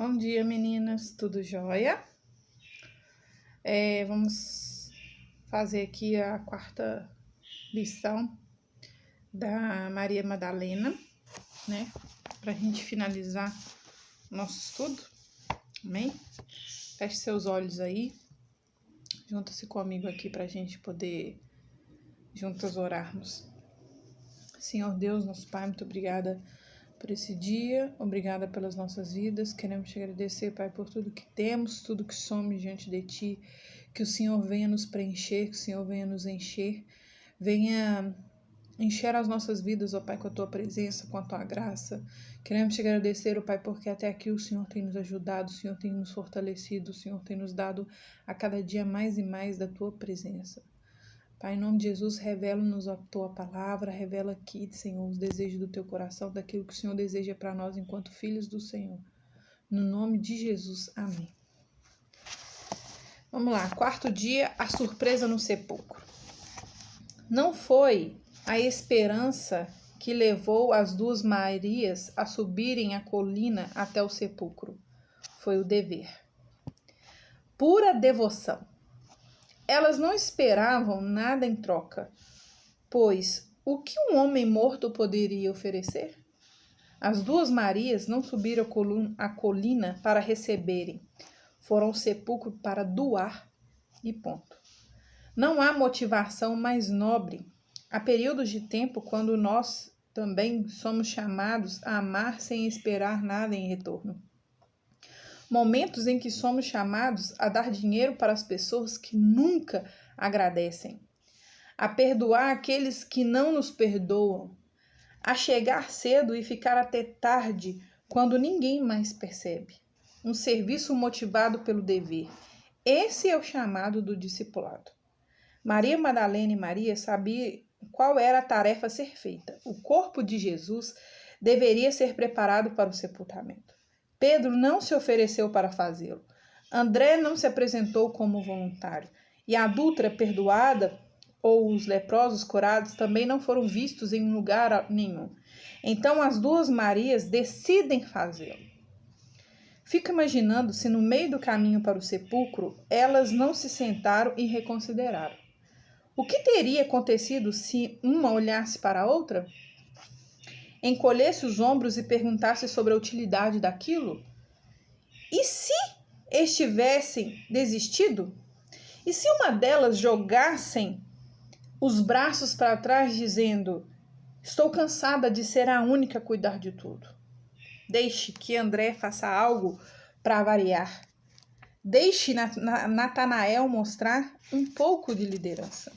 Bom dia, meninas, tudo jóia? Vamos fazer aqui a quarta lição da Maria Madalena, né? Pra gente finalizar nosso estudo, amém? Feche seus olhos aí, junta-se comigo aqui pra gente poder juntas orarmos. Senhor Deus, nosso Pai, muito obrigada por esse dia, obrigada pelas nossas vidas, queremos te agradecer, Pai, por tudo que temos, tudo que somos diante de Ti, que o Senhor venha nos preencher, que o Senhor venha nos encher, venha encher as nossas vidas, ó Pai, com a Tua presença, com a Tua graça. Queremos te agradecer, ó Pai, porque até aqui o Senhor tem nos ajudado, o Senhor tem nos fortalecido, o Senhor tem nos dado a cada dia mais e mais da Tua presença. Pai, em nome de Jesus, revela-nos a Tua palavra, revela aqui, Senhor, os desejos do Teu coração, daquilo que o Senhor deseja para nós enquanto filhos do Senhor. No nome de Jesus, amém. Vamos lá, quarto dia, a surpresa no sepulcro. Não foi a esperança que levou as duas Marias a subirem a colina até o sepulcro. Foi o dever. Pura devoção. Elas não esperavam nada em troca, pois o que um homem morto poderia oferecer? As duas Marias não subiram a colina para receberem, foram ao sepulcro para doar e ponto. Não há motivação mais nobre. Há períodos de tempo quando nós também somos chamados a amar sem esperar nada em retorno. Momentos em que somos chamados a dar dinheiro para as pessoas que nunca agradecem, a perdoar aqueles que não nos perdoam, a chegar cedo e ficar até tarde quando ninguém mais percebe. Um serviço motivado pelo dever. Esse é o chamado do discipulado. Maria Madalena e Maria sabiam qual era a tarefa a ser feita. O corpo de Jesus deveria ser preparado para o sepultamento. Pedro não se ofereceu para fazê-lo. André não se apresentou como voluntário. E a adúltera perdoada ou os leprosos curados também não foram vistos em lugar nenhum. Então as duas Marias decidem fazê-lo. Fico imaginando se no meio do caminho para o sepulcro elas não se sentaram e reconsideraram. O que teria acontecido se uma olhasse para a outra? Encolhesse os ombros e perguntasse sobre a utilidade daquilo? E se estivessem desistido? E se uma delas jogassem os braços para trás dizendo: estou cansada de ser a única a cuidar de tudo? Deixe que André faça algo para variar. Deixe Natanael mostrar um pouco de liderança.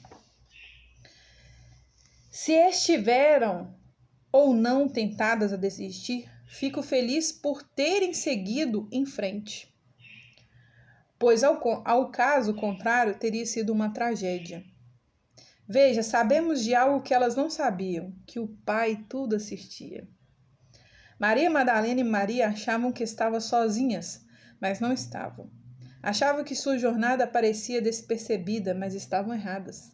Se estiveram ou não tentadas a desistir, fico feliz por terem seguido em frente, pois ao caso contrário teria sido uma tragédia. Veja, sabemos de algo que elas não sabiam, que o Pai tudo assistia. Maria Madalena e Maria achavam que estavam sozinhas, mas não estavam. Achavam que sua jornada parecia despercebida, mas estavam erradas.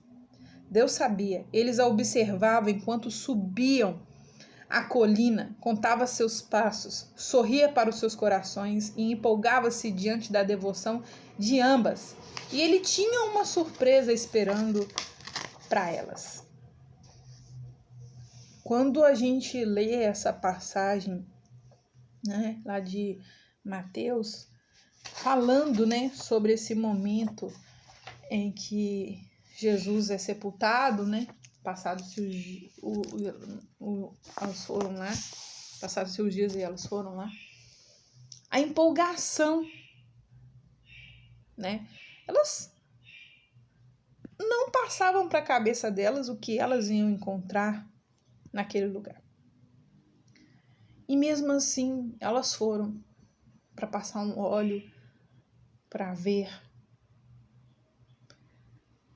Deus sabia, eles a observavam enquanto subiam a colina, contava seus passos, sorria para os seus corações e empolgava-se diante da devoção de ambas. E ele tinha uma surpresa esperando para elas. Quando a gente lê essa passagem, né, lá de Mateus, falando, né, sobre esse momento em que Jesus é sepultado, né? Passados-se elas foram lá, passados-se os dias e elas foram lá. A empolgação, né? Elas não passavam para a cabeça delas o que elas iam encontrar naquele lugar. E mesmo assim, elas foram para passar um óleo, para ver,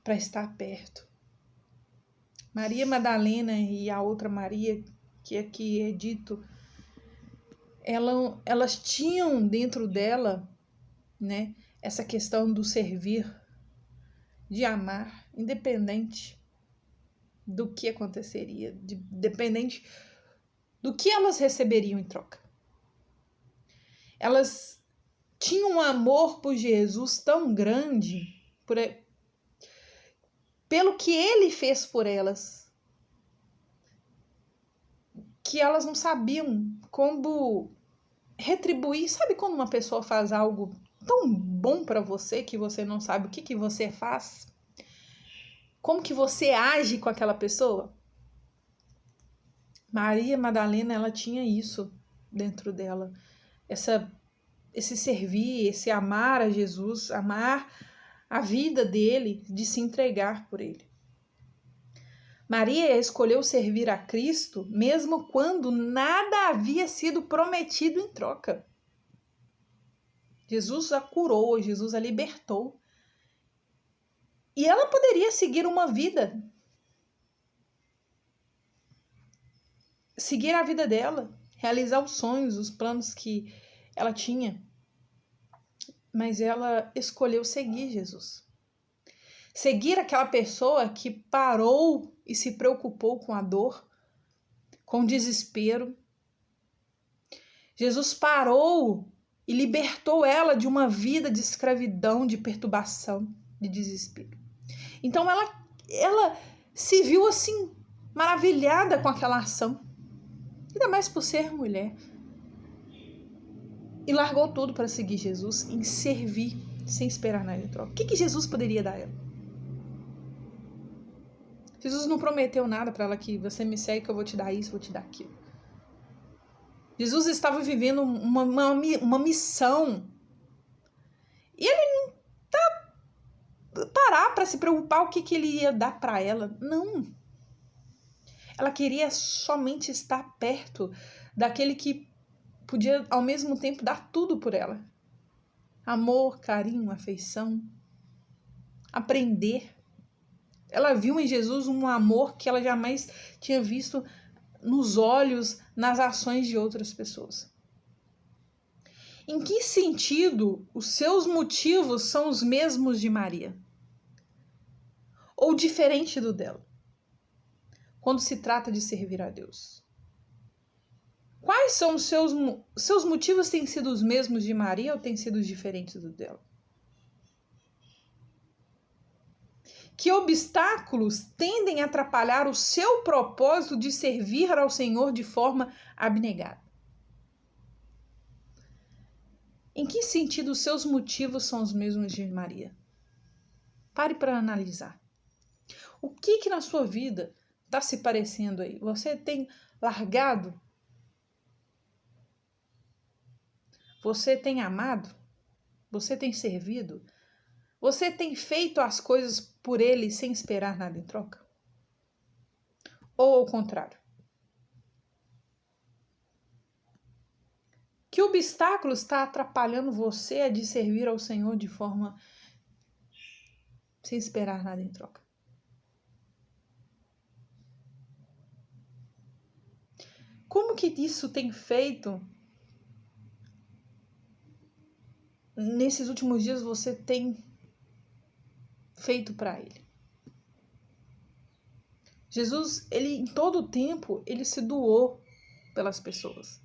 para estar perto. Maria Madalena e a outra Maria, que aqui é dito, elas tinham dentro dela, né, essa questão do servir, de amar, independente do que aconteceria, dependente do que elas receberiam em troca. Elas tinha um amor por Jesus tão grande, pelo que ele fez por elas, que elas não sabiam como retribuir. Sabe quando uma pessoa faz algo tão bom para você que você não sabe o que você faz? Como que você age com aquela pessoa? Maria Madalena, ela tinha isso dentro dela. Esse servir, esse amar a Jesus, amar a vida dele, de se entregar por ele. Maria escolheu servir a Cristo mesmo quando nada havia sido prometido em troca. Jesus a curou, Jesus a libertou. E ela poderia seguir uma vida, seguir a vida dela, realizar os sonhos, os planos que ela tinha. Mas ela escolheu seguir Jesus. Seguir aquela pessoa que parou e se preocupou com a dor, com o desespero. Jesus parou e libertou ela de uma vida de escravidão, de perturbação, de desespero. Então ela se viu assim, maravilhada com aquela ação, ainda mais por ser mulher. E largou tudo para seguir Jesus, em servir, sem esperar nada em troca. O que Jesus poderia dar a ela? Jesus não prometeu nada para ela, que você me segue que eu vou te dar isso, vou te dar aquilo. Jesus estava vivendo uma missão. E ele não parar para se preocupar o que ele ia dar para ela. Não. Ela queria somente estar perto daquele que podia ao mesmo tempo dar tudo por ela. Amor, carinho, afeição. Aprender. Ela viu em Jesus um amor que ela jamais tinha visto nos olhos, nas ações de outras pessoas. Em que sentido os seus motivos são os mesmos de Maria? Ou diferente do dela? Quando se trata de servir a Deus. Quais são os seus motivos? Têm sido os mesmos de Maria ou têm sido diferentes do dela? Que obstáculos tendem a atrapalhar o seu propósito de servir ao Senhor de forma abnegada? Em que sentido os seus motivos são os mesmos de Maria? Pare para analisar. O que na sua vida está se parecendo aí? Você tem largado? Você tem amado? Você tem servido? Você tem feito as coisas por ele sem esperar nada em troca? Ou ao contrário? Que obstáculo está atrapalhando você de servir ao Senhor de forma sem esperar nada em troca? Como que isso tem feito? Nesses últimos dias você tem feito para ele. Jesus, ele em todo o tempo, ele se doou pelas pessoas.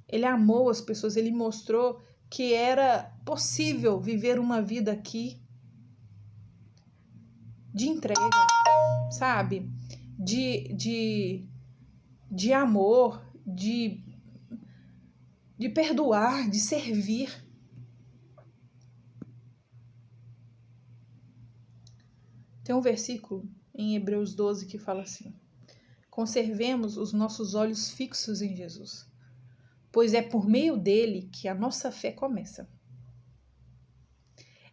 Ele amou as pessoas, ele mostrou que era possível viver uma vida aqui de entrega, sabe? De amor, de perdoar, de servir. Tem um versículo em Hebreus 12 que fala assim: conservemos os nossos olhos fixos em Jesus, pois é por meio dele que a nossa fé começa.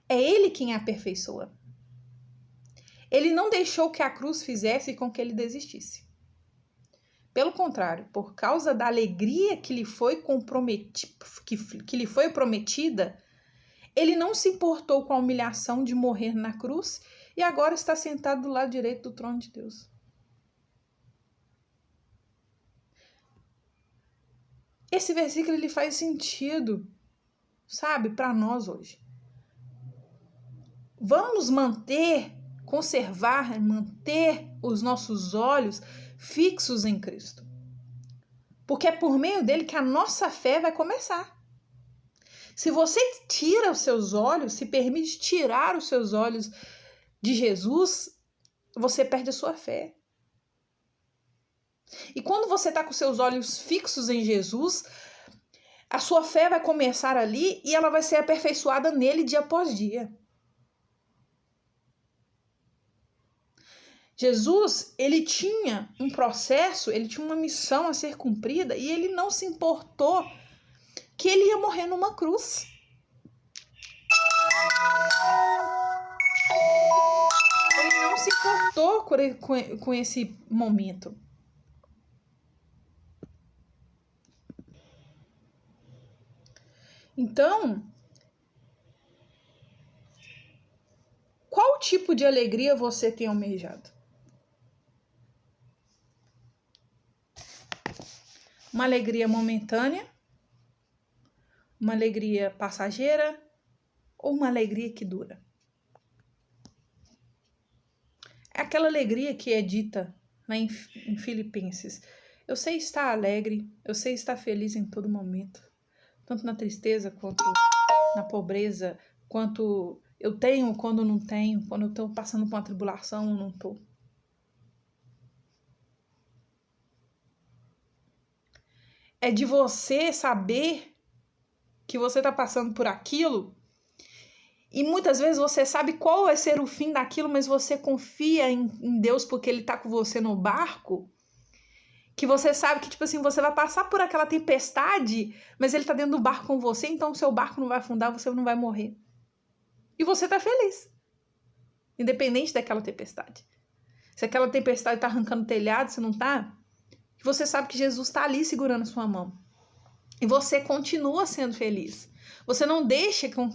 É ele quem a aperfeiçoa. Ele não deixou que a cruz fizesse com que ele desistisse. Pelo contrário, por causa da alegria que lhe foi prometida, ele não se importou com a humilhação de morrer na cruz e agora está sentado do lado direito do trono de Deus. Esse versículo ele faz sentido, sabe, para nós hoje. Vamos conservar, manter os nossos olhos fixos em Cristo. Porque é por meio dele que a nossa fé vai começar. Se você tira os seus olhos, se permite tirar os seus olhos de Jesus, você perde a sua fé. E quando você está com seus olhos fixos em Jesus, a sua fé vai começar ali e ela vai ser aperfeiçoada nele dia após dia. Jesus, ele tinha um processo, ele tinha uma missão a ser cumprida e ele não se importou que ele ia morrer numa cruz. Ele não se importou com esse momento. Então, qual tipo de alegria você tem almejado? Uma alegria momentânea? Uma alegria passageira? Ou uma alegria que dura? É aquela alegria que é dita lá em Filipenses. Eu sei estar alegre, eu sei estar feliz em todo momento. Tanto na tristeza, quanto na pobreza, quanto eu tenho quando não tenho, quando eu estou passando por uma tribulação ou não estou. É de você saber que você está passando por aquilo e muitas vezes você sabe qual vai ser o fim daquilo, mas você confia em Deus porque Ele está com você no barco, que você sabe que, tipo assim, você vai passar por aquela tempestade, mas Ele está dentro do barco com você, então o seu barco não vai afundar, você não vai morrer. E você está feliz, independente daquela tempestade. Se aquela tempestade está arrancando o telhado, você não está, você sabe que Jesus está ali segurando a sua mão. E você continua sendo feliz. Você não deixa com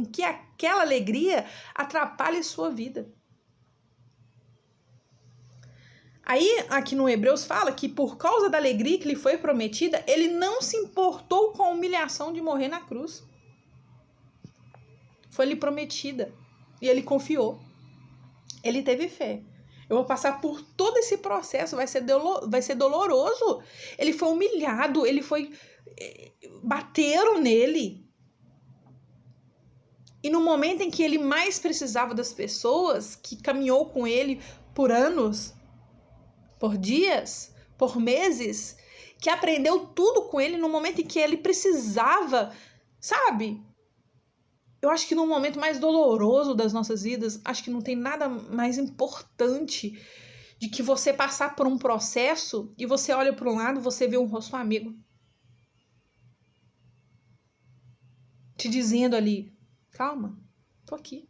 que aquela alegria atrapalhe a sua vida. Aí, aqui no Hebreus fala que por causa da alegria que lhe foi prometida, ele não se importou com a humilhação de morrer na cruz. Foi-lhe prometida. E ele confiou. Ele teve fé. Eu vou passar por todo esse processo, vai ser doloroso. Ele foi humilhado, bateram nele. E no momento em que ele mais precisava das pessoas, que caminhou com ele por anos, por dias, por meses, que aprendeu tudo com ele no momento em que ele precisava, sabe? Eu acho que no momento mais doloroso das nossas vidas, acho que não tem nada mais importante de que você passar por um processo e você olha para um lado, você vê um rosto amigo te dizendo ali, calma, tô aqui.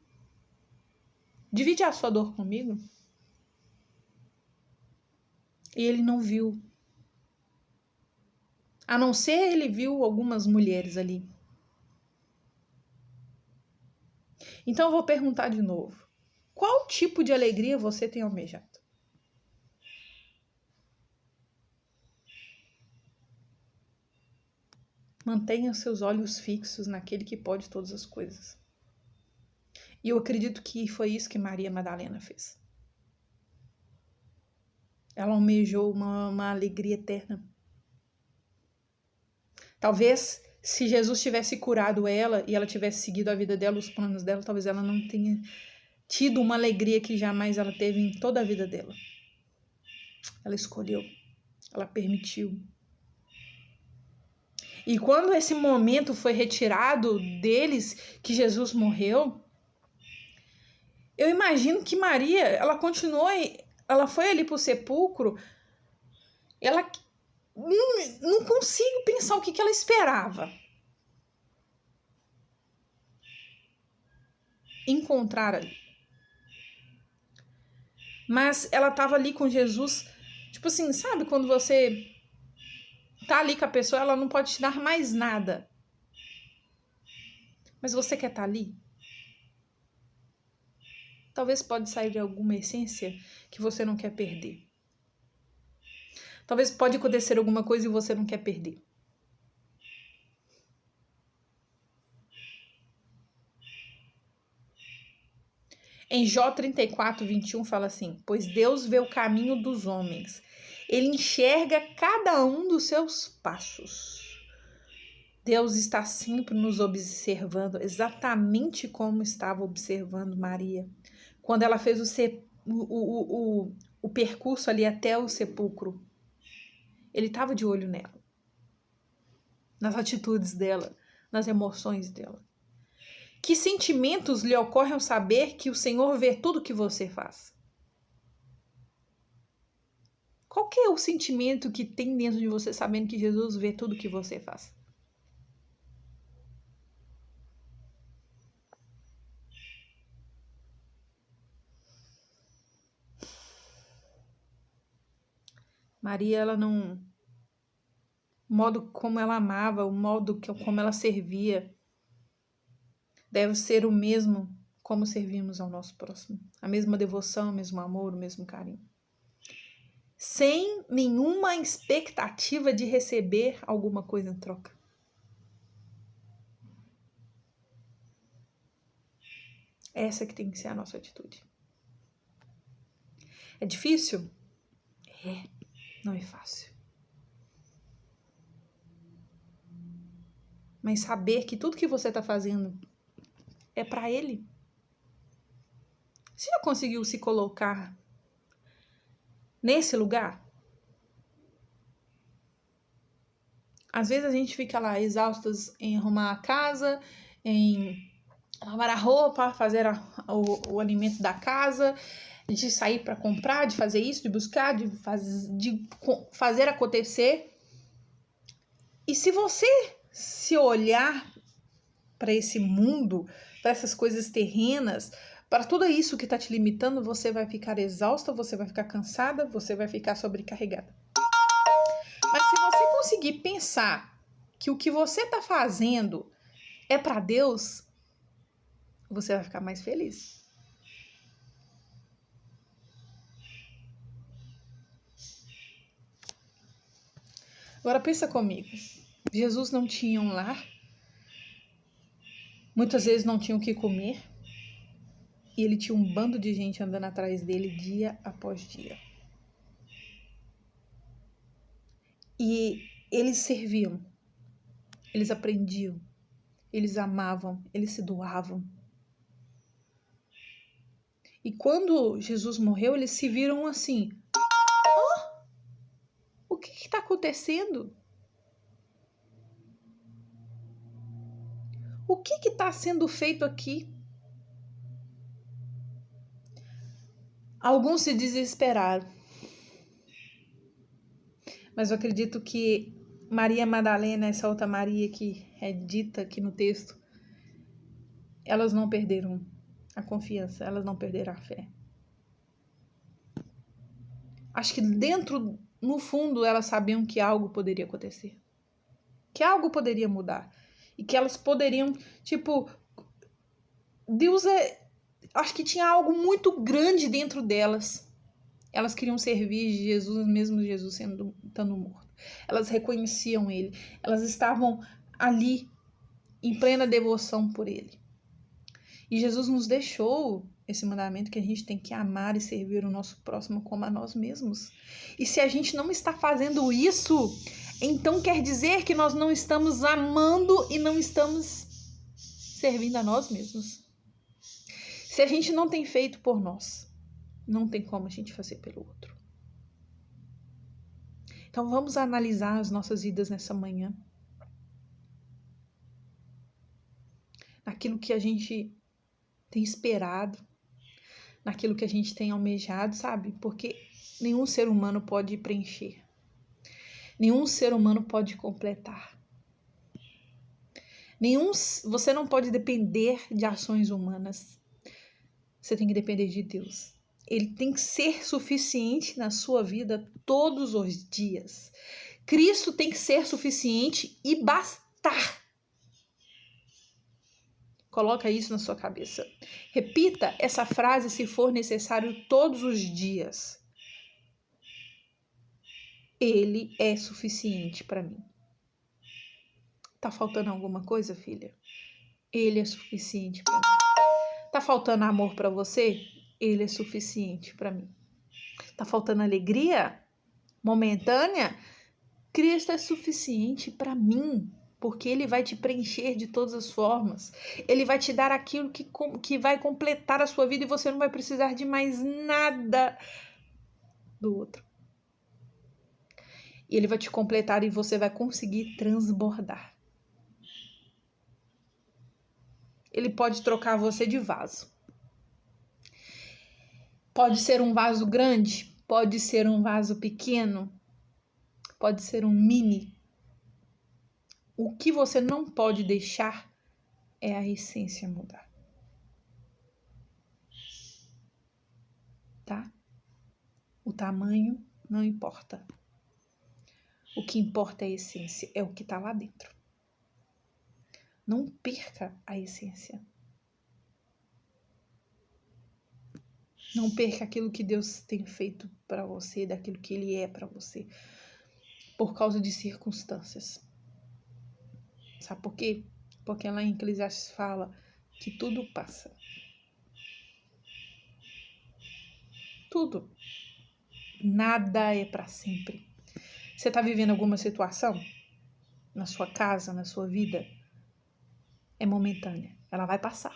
Divide a sua dor comigo. E ele não viu. A não ser ele viu algumas mulheres ali. Então eu vou perguntar de novo. Qual tipo de alegria você tem almejado? Mantenha seus olhos fixos naquele que pode todas as coisas. E eu acredito que foi isso que Maria Madalena fez. Ela almejou uma alegria eterna. Talvez, se Jesus tivesse curado ela e ela tivesse seguido a vida dela, os planos dela, talvez ela não tenha tido uma alegria que jamais ela teve em toda a vida dela. Ela escolheu, ela permitiu. E quando esse momento foi retirado deles, que Jesus morreu, eu imagino que Maria, ela continuou, ela foi ali para o sepulcro, ela não consigo pensar o que ela esperava. Encontrar ali. Mas ela estava ali com Jesus, tipo assim, sabe quando você tá ali com a pessoa, ela não pode te dar mais nada. Mas você quer estar ali? Talvez pode sair de alguma essência que você não quer perder. Talvez pode acontecer alguma coisa e você não quer perder. Em Jó 34, 21 fala assim: pois Deus vê o caminho dos homens, Ele enxerga cada um dos seus passos. Deus está sempre nos observando, exatamente como estava observando Maria, quando ela fez o percurso ali até o sepulcro. Ele estava de olho nela, nas atitudes dela, nas emoções dela. Que sentimentos lhe ocorrem ao saber que o Senhor vê tudo que você faz? Qual que é o sentimento que tem dentro de você sabendo que Jesus vê tudo que você faz? Maria, ela não... O modo como ela amava, o modo como ela servia, deve ser o mesmo como servimos ao nosso próximo. A mesma devoção, o mesmo amor, o mesmo carinho. Sem nenhuma expectativa de receber alguma coisa em troca. Essa que tem que ser a nossa atitude. É difícil? É, não é fácil. Mas saber que tudo que você está fazendo é para Ele. Você já conseguiu se colocar nesse lugar? Às vezes a gente fica lá exaustas em arrumar a casa, em lavar a roupa, fazer o alimento da casa, de sair para comprar, de fazer isso, de buscar, de fazer acontecer. E se você se olhar para esse mundo, para essas coisas terrenas, para tudo isso que está te limitando, você vai ficar exausta, você vai ficar cansada, você vai ficar sobrecarregada. Mas se você conseguir pensar que o que você está fazendo é para Deus, você vai ficar mais feliz. Agora pensa comigo. Jesus não tinha um lar. Muitas vezes não tinha o que comer. E ele tinha um bando de gente andando atrás dele dia após dia. E eles serviam. Eles aprendiam. Eles amavam. Eles se doavam. E quando Jesus morreu, eles se viram assim: o que está acontecendo? O que está sendo feito aqui? Alguns se desesperaram. Mas eu acredito que Maria Madalena, essa outra Maria que é dita aqui no texto, elas não perderam a confiança, elas não perderam a fé. Acho que dentro, no fundo, elas sabiam que algo poderia acontecer. Que algo poderia mudar. E que elas poderiam, Deus acho que tinha algo muito grande dentro delas. Elas queriam servir Jesus, mesmo Jesus estando morto. Elas reconheciam ele. Elas estavam ali em plena devoção por ele. E Jesus nos deixou esse mandamento que a gente tem que amar e servir o nosso próximo como a nós mesmos. E se a gente não está fazendo isso, então quer dizer que nós não estamos amando e não estamos servindo a nós mesmos. Se a gente não tem feito por nós, não tem como a gente fazer pelo outro. Então vamos analisar as nossas vidas nessa manhã. Naquilo que a gente tem esperado, naquilo que a gente tem almejado, sabe? Porque nenhum ser humano pode preencher. Nenhum ser humano pode completar. Você não pode depender de ações humanas. Você tem que depender de Deus. Ele tem que ser suficiente na sua vida todos os dias. Cristo tem que ser suficiente e bastar. Coloca isso na sua cabeça. Repita essa frase se for necessário todos os dias. Ele é suficiente para mim. Tá faltando alguma coisa, filha? Ele é suficiente para mim. Tá faltando amor para você? Ele é suficiente para mim. Tá faltando alegria momentânea? Cristo é suficiente para mim, porque Ele vai te preencher de todas as formas. Ele vai te dar aquilo que vai completar a sua vida e você não vai precisar de mais nada do outro. E Ele vai te completar e você vai conseguir transbordar. Ele pode trocar você de vaso. Pode ser um vaso grande, pode ser um vaso pequeno, pode ser um mini. O que você não pode deixar é a essência mudar. Tá? O tamanho não importa. O que importa é a essência, é o que está lá dentro. Não perca a essência. Não perca aquilo que Deus tem feito para você, daquilo que Ele é para você, por causa de circunstâncias. Sabe por quê? Porque lá em Eclesiastes fala que tudo passa. Tudo. Nada é para sempre. Você está vivendo alguma situação na sua casa, na sua vida? É momentânea. Ela vai passar.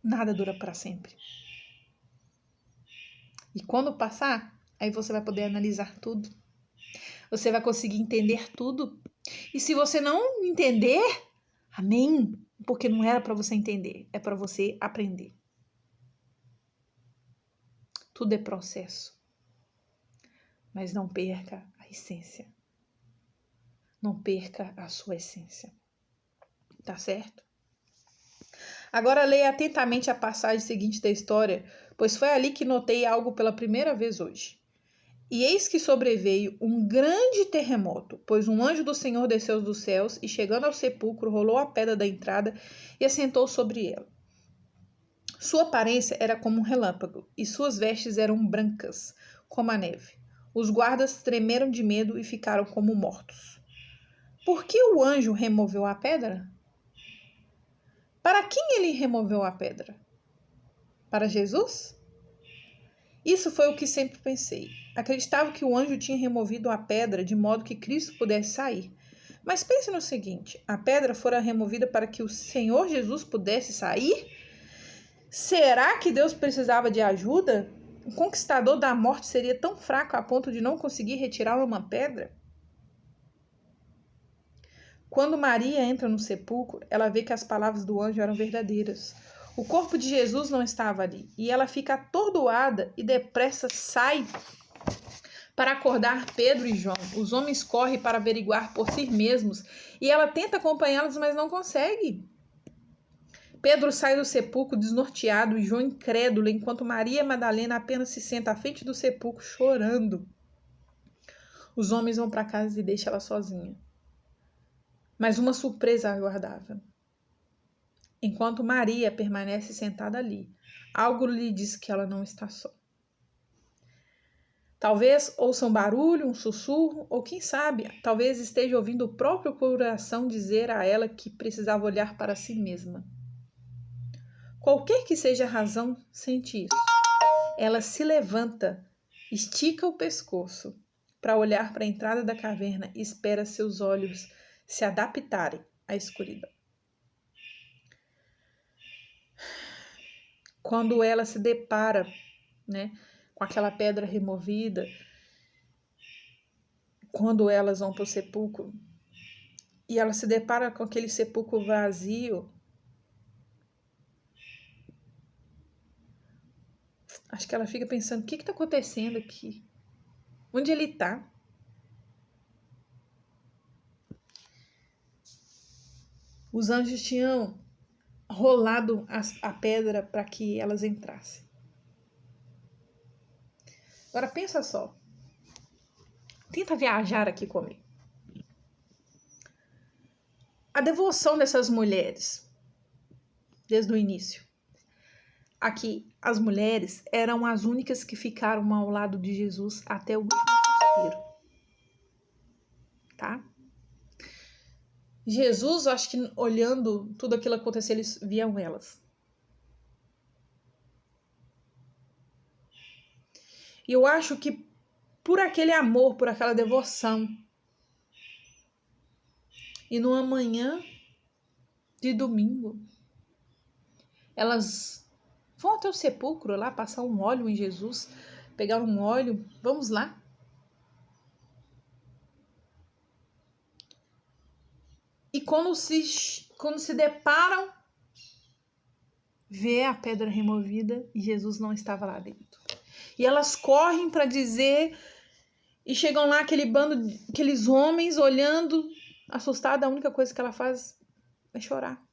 Nada dura para sempre. E quando passar, aí você vai poder analisar tudo. Você vai conseguir entender tudo. E se você não entender, amém, porque não era para você entender, é para você aprender. Tudo é processo. Mas não perca a essência. Não perca a sua essência. Tá certo? Agora leia atentamente a passagem seguinte da história, pois foi ali que notei algo pela primeira vez hoje. E eis que sobreveio um grande terremoto, pois um anjo do Senhor desceu dos céus e, chegando ao sepulcro, rolou a pedra da entrada e assentou sobre ela. Sua aparência era como um relâmpago, e suas vestes eram brancas, como a neve. Os guardas tremeram de medo e ficaram como mortos. Por que o anjo removeu a pedra? Para quem ele removeu a pedra? Para Jesus? Isso foi o que sempre pensei. Acreditava que o anjo tinha removido a pedra de modo que Cristo pudesse sair. Mas pense no seguinte: a pedra fora removida para que o Senhor Jesus pudesse sair? Será que Deus precisava de ajuda? O conquistador da morte seria tão fraco a ponto de não conseguir retirar uma pedra? Quando Maria entra no sepulcro, ela vê que as palavras do anjo eram verdadeiras. O corpo de Jesus não estava ali, e ela fica atordoada e depressa sai para acordar Pedro e João. Os homens correm para averiguar por si mesmos, e ela tenta acompanhá-los, mas não consegue. Pedro sai do sepulcro desnorteado e João incrédulo, enquanto Maria Madalena apenas se senta à frente do sepulcro chorando. Os homens vão para casa e deixam ela sozinha. Mas uma surpresa a aguardava. Enquanto Maria permanece sentada ali, algo lhe diz que ela não está só. Talvez ouça um barulho, um sussurro, ou quem sabe, talvez esteja ouvindo o próprio coração dizer a ela que precisava olhar para si mesma. Qualquer que seja a razão, sente isso. Ela se levanta, estica o pescoço para olhar para a entrada da caverna e espera seus olhos se adaptarem à escuridão. Quando ela se depara, com aquela pedra removida, quando elas vão para o sepulcro e ela se depara com aquele sepulcro vazio, acho que ela fica pensando, o que está acontecendo aqui? Onde ele está? Os anjos tinham rolado a pedra para que elas entrassem. Agora pensa só. Tenta viajar aqui comigo. A devoção dessas mulheres, desde o início. Aqui, as mulheres eram as únicas que ficaram ao lado de Jesus até o último suspiro. Tá? Jesus, eu acho que olhando tudo aquilo acontecer, eles viam elas. E eu acho que por aquele amor, por aquela devoção, E numa manhã de domingo, elas vão até o sepulcro lá, passar um óleo em Jesus, pegar um óleo, vamos lá. E quando se deparam, vê a pedra removida e Jesus não estava lá dentro. E elas correm para dizer, e chegam lá aquele bando, aqueles homens olhando, assustada, a única coisa que ela faz é chorar.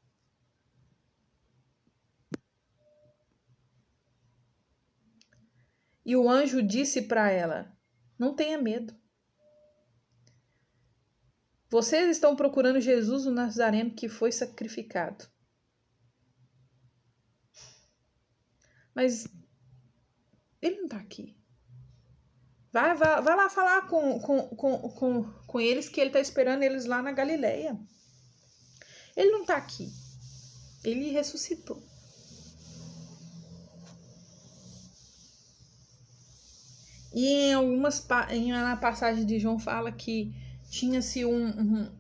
E o anjo disse para ela, não tenha medo. Vocês estão procurando Jesus o Nazareno que foi sacrificado. Mas ele não está aqui. Vai lá falar com eles que ele está esperando eles lá na Galileia. Ele não está aqui. Ele ressuscitou. E em uma passagem de João fala que tinha-se um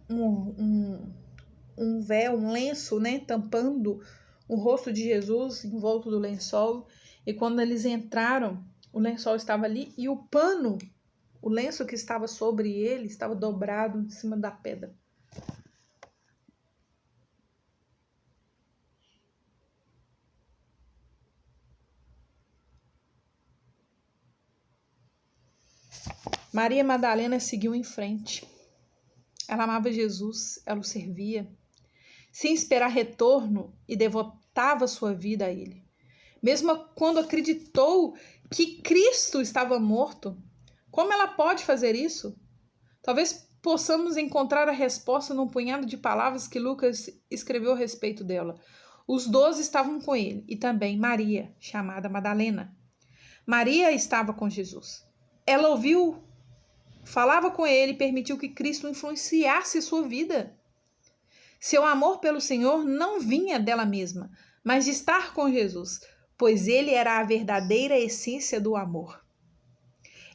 véu, um lenço, né, tampando o rosto de Jesus em volta do lençol. E quando eles entraram, o lençol estava ali e o pano, o lenço que estava sobre ele, estava dobrado em cima da pedra. Maria Madalena seguiu em frente. Ela amava Jesus, ela o servia, sem esperar retorno, e devotava sua vida a ele. Mesmo quando acreditou que Cristo estava morto, como ela pode fazer isso? Talvez possamos encontrar a resposta num punhado de palavras que Lucas escreveu a respeito dela. Os 12 estavam com ele, e também Maria, chamada Madalena. Maria estava com Jesus. Ela ouviu, falava com ele e permitiu que Cristo influenciasse sua vida. Seu amor pelo Senhor não vinha dela mesma, mas de estar com Jesus, pois ele era a verdadeira essência do amor.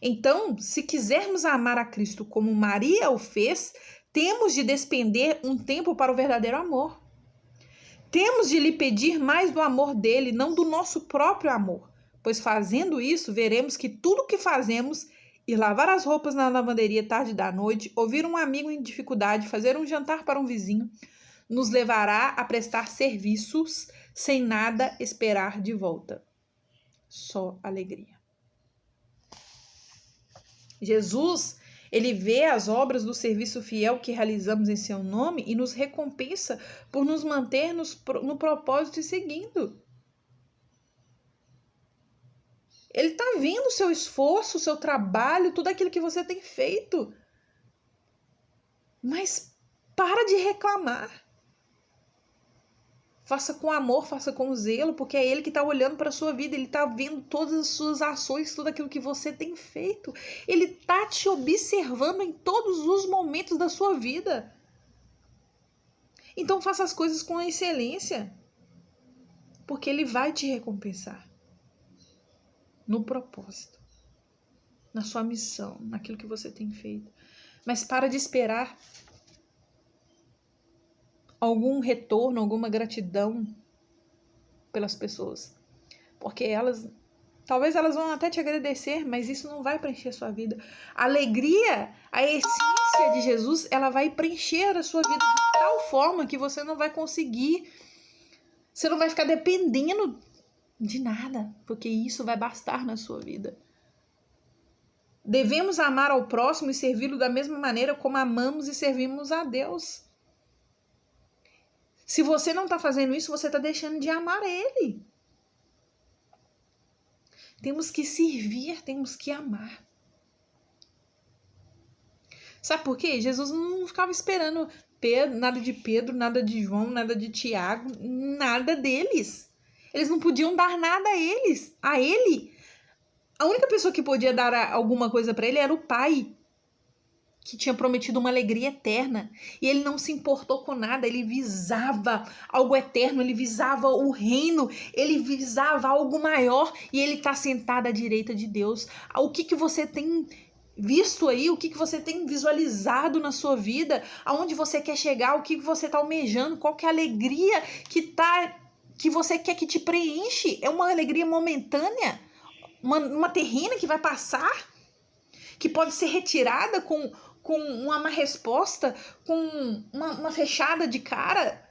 Então, se quisermos amar a Cristo como Maria o fez, temos de despender um tempo para o verdadeiro amor. Temos de lhe pedir mais do amor dele, não do nosso próprio amor, pois fazendo isso, veremos que tudo o que fazemos, ir lavar as roupas na lavanderia tarde da noite, ouvir um amigo em dificuldade, fazer um jantar para um vizinho, nos levará a prestar serviços sem nada esperar de volta. Só alegria. Jesus, ele vê as obras do serviço fiel que realizamos em seu nome e nos recompensa por nos manter no propósito e seguindo. Ele está vendo o seu esforço, o seu trabalho, tudo aquilo que você tem feito. Mas para de reclamar. Faça com amor, faça com zelo, porque é ele que está olhando para a sua vida, ele está vendo todas as suas ações, tudo aquilo que você tem feito. Ele está te observando em todos os momentos da sua vida. Então faça as coisas com excelência, porque ele vai te recompensar no propósito, na sua missão, naquilo que você tem feito. Mas para de esperar algum retorno, alguma gratidão pelas pessoas, porque talvez elas vão até te agradecer, mas isso não vai preencher a sua vida. A alegria, a essência de Jesus, ela vai preencher a sua vida de tal forma que você não vai conseguir, você não vai ficar dependendo de nada, porque isso vai bastar na sua vida. Devemos amar ao próximo e servi-lo da mesma maneira como amamos e servimos a Deus. Se você não está fazendo isso, você está deixando de amar ele. Temos que servir, temos que amar. Sabe por quê? Jesus não ficava esperando nada de Pedro, nada de João, nada de Tiago, nada deles. Eles não podiam dar nada a ele. A única pessoa que podia dar alguma coisa para ele era o Pai, que tinha prometido uma alegria eterna. E ele não se importou com nada, ele visava algo eterno, ele visava o reino, ele visava algo maior, e ele está sentado à direita de Deus. O que você tem visto aí, o que você tem visualizado na sua vida, aonde você quer chegar, o que você está almejando, qual que é a alegria que você quer que te preenche. É uma alegria momentânea, uma terrena que vai passar, que pode ser retirada com uma resposta, com uma fechada de cara.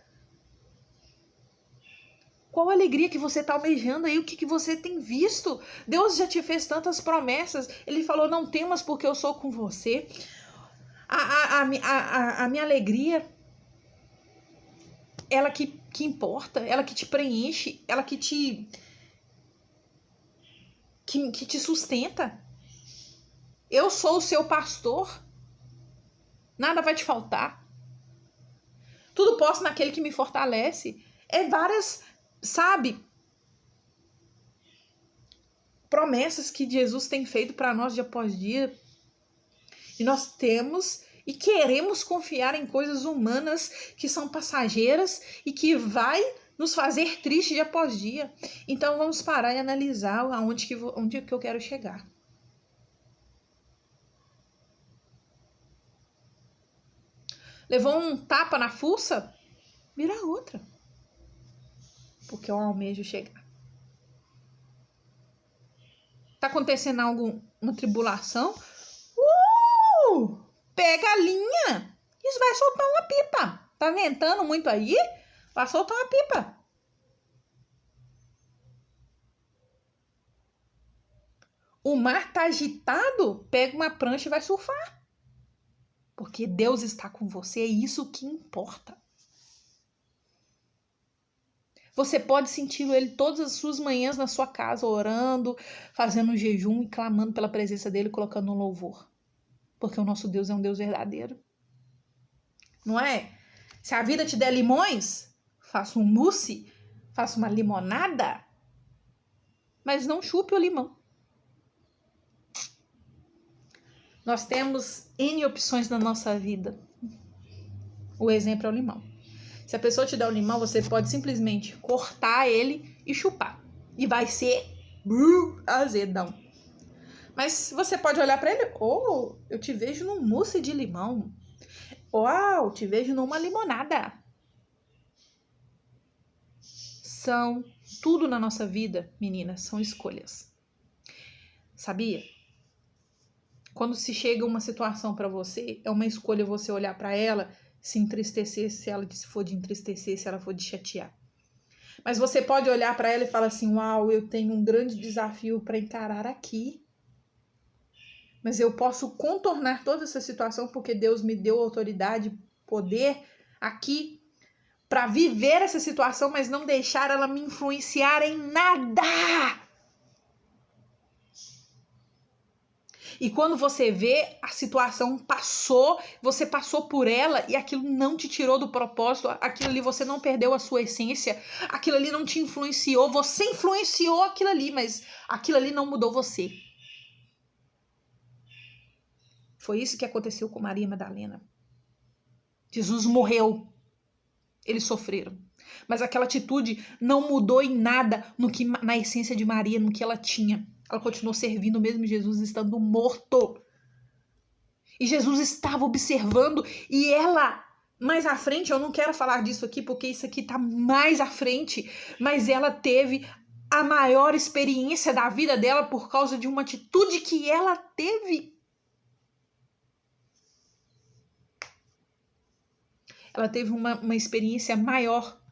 Qual a alegria que você está almejando aí? O que você tem visto? Deus já te fez tantas promessas. Ele falou, não temas porque eu sou com você. A minha alegria, ela que importa, ela que te preenche, ela que te sustenta. Eu sou o seu pastor. Nada vai te faltar. Tudo posso naquele que me fortalece. É várias, sabe, promessas que Jesus tem feito para nós dia após dia. E nós temos e queremos confiar em coisas humanas que são passageiras e que vai nos fazer triste dia após dia. Então vamos parar e analisar onde que eu quero chegar. Levou um tapa na fuça? Vira outra. Porque eu almejo chegar. Tá acontecendo uma tribulação? Pega a linha. Isso vai soltar uma pipa. Tá ventando muito aí? Vai soltar uma pipa. O mar tá agitado? Pega uma prancha e vai surfar. Porque Deus está com você, é isso que importa. Você pode sentir ele todas as suas manhãs na sua casa, orando, fazendo um jejum e clamando pela presença dele, colocando um louvor. Porque o nosso Deus é um Deus verdadeiro. Não é? Se a vida te der limões, faça um mousse, faça uma limonada, mas não chupe o limão. Nós temos N opções na nossa vida. O exemplo é o limão. Se a pessoa te dá o limão, você pode simplesmente cortar ele e chupar. E vai ser azedão. Mas você pode olhar para ele, eu te vejo num mousse de limão. Eu te vejo numa limonada. Tudo na nossa vida, meninas, são escolhas. Sabia? Quando se chega uma situação para você, é uma escolha você olhar para ela, se entristecer, se ela for de entristecer, se ela for de chatear. Mas você pode olhar para ela e falar assim, eu tenho um grande desafio para encarar aqui. Mas eu posso contornar toda essa situação porque Deus me deu autoridade, poder aqui para viver essa situação, mas não deixar ela me influenciar em nada. E quando você vê, a situação passou, você passou por ela e aquilo não te tirou do propósito, aquilo ali você não perdeu a sua essência, aquilo ali não te influenciou, você influenciou aquilo ali, mas aquilo ali não mudou você. Foi isso que aconteceu com Maria Madalena. Jesus morreu. Eles sofreram. Mas aquela atitude não mudou em nada na essência de Maria, no que ela tinha. Ela continuou servindo mesmo Jesus estando morto. E Jesus estava observando e ela, mais à frente, eu não quero falar disso aqui porque isso aqui está mais à frente, mas ela teve a maior experiência da vida dela por causa de uma atitude que ela teve. Ela teve uma experiência maior